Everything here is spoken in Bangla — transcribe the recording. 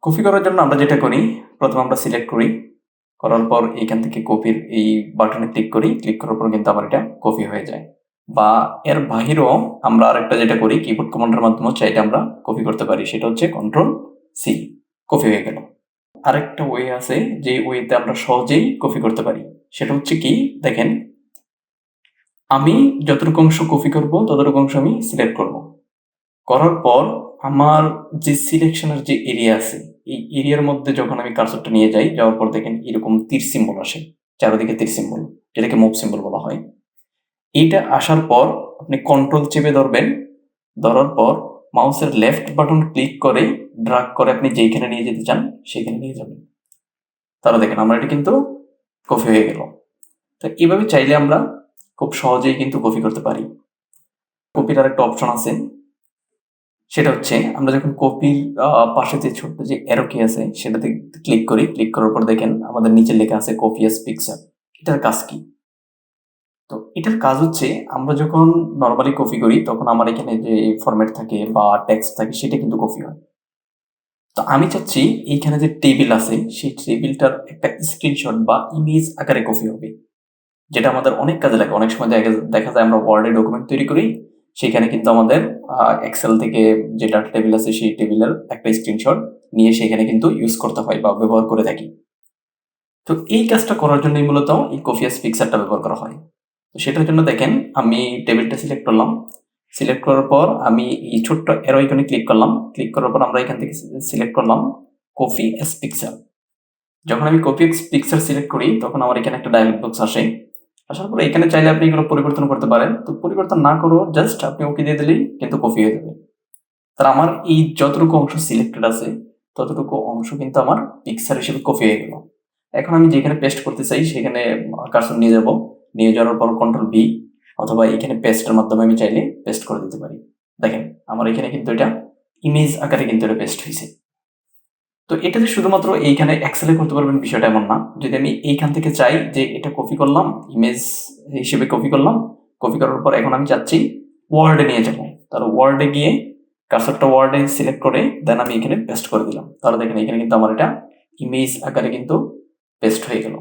কপি করার জন্য আমরা যেটা করি, প্রথমে আমরা সিলেক্ট করি, করার পর এইখান থেকে কপির এই বাটনে ক্লিক করি, ক্লিক করার পর কিন্তু আমার এটা কপি হয়ে যায়। বা এর বাহিরেও আমরা আরেকটা যেটা করি, কিবোর্ড কমান্ডের মাধ্যমে চাইলে আমরা কপি করতে পারি, সেটা হচ্ছে Ctrl+C, কপি হয়ে গেল। আরেকটা ওয়ে আছে যে ওয়েতে আমরা সহজেই কপি করতে পারি, সেটা হচ্ছে কি দেখেন, আমি যতটুকু অংশ কপি করব ততটুকু অংশ আমি সিলেক্ট করব, করার পর আমার যে সিলেকশনের যে এরিয়া আছে, এই এরিয়ার মধ্যে যখন আমি কার্সরটা নিয়ে যাই, যাওয়ার পর দেখেন এরকম তীর সিম্বল আসে, চারিদিকে তীর সিম্বল, যেটাকে মুভ সিম্বল বলা হয়। এইটা আসার পর আপনি কন্ট্রোল চেপে ধরবেন, ধরার পর মাউসের লেফট বাটন ক্লিক করে ড্রাগ করে আপনি যেইখানে নিয়ে যেতে চান সেখানে নিয়ে যাবেন। তাহলে দেখেন আমরা এটা কিন্তু কপি হয়ে গেল। তো এইভাবে চাইলে আমরা খুব সহজেই কিন্তু কপি করতে পারি। কপির আরেকটা অপশন আছে, সেটা হচ্ছে আমরা যখন কপির পাশে যে ছোট্ট যে অ্যারো কি আছে সেটাতে ক্লিক করি, ক্লিক করার পর দেখেন আমাদের নিচে লেখা আছে কপি অ্যাজ পিকচার। এটার কাজ কি? তো এটার কাজ হচ্ছে আমরা যখন নরমালি কপি করি তখন আমার এখানে যে ফরম্যাট থাকে বা টেক্সট থাকে সেটা কিন্তু কপি হয়। তো আমি চাচ্ছি এইখানে যে টেবিল আছে সেই টেবিলটার একটা স্ক্রিনশট বা ইমেজ আকারে কপি হবে, যেটা আমাদের অনেক কাজে লাগে। অনেক সময় দেখা যায় আমরা ওয়ার্ডে ডকুমেন্ট তৈরি করি, সেখানে কিন্তু আমাদের এক্সেল থেকে যে ডাটা টেবিল আছে সেই টেবিলের একটা স্ক্রিনশট নিয়ে সেখানে কিন্তু ইউজ করতে হয় বা ব্যবহার করে থাকি। তো এই কাজটা করার জন্যই মূলত এই কপি অ্যাজ পিকচারটা ব্যবহার করা হয়। তো সেটার জন্য দেখেন আমি টেবিলটা সিলেক্ট করলাম, সিলেক্ট করার পর আমি এই ছোট্ট অ্যারো আইকনে ক্লিক করলাম, ক্লিক করার পর আমরা এখান থেকে সিলেক্ট করলাম কপি অ্যাজ পিকচার। যখন আমি কপি অ্যাজ পিকচার সিলেক্ট করি তখন আমার এখানে একটা ডায়লগ বক্স আসে, আসার পরে এখানে চাইলে আপনি এগুলো পরিবর্তন করতে পারেন। তো পরিবর্তন না করেও জাস্ট আপনি ওকে দিয়ে দিলেই কিন্তু কপি হয়ে যাবে। তাহলে আমার এই যতটুকু অংশ সিলেক্টেড আছে ততটুকু অংশ কিন্তু আমার পিকচার হিসেবে কপি হয়ে গেল। এখন আমি যেখানে পেস্ট করতে চাই সেখানে কার্সর নিয়ে যাব, নিয়ে যাওয়ার পর Ctrl+V, অথবা এখানে পেস্টের মাধ্যমে আমি চাইলে পেস্ট করে দিতে পারি। দেখেন আমার এখানে কিন্তু এটা ইমেজ আকারে কিন্তু এটা পেস্ট হয়েছে। তো এটা যে শুধুমাত্র এইখানে এক্সেলে করতে পারবেন বিষয়টা এমন না। যদি আমি এইখান থেকে চাই যে এটা কপি করলাম, ইমেজ হিসেবে কপি করলাম, কপি করার পর এখন আমি চাচ্ছি ওয়ার্ডে নিয়ে যাবো, তাহলে ওয়ার্ডে গিয়ে কার্সরটা ওয়ার্ডে সিলেক্ট করে দেন আমি এখানে পেস্ট করে দিলাম। তাহলে দেখেন এখানে কিন্তু আমার এটা ইমেজ আকারে কিন্তু পেস্ট হয়ে গেল।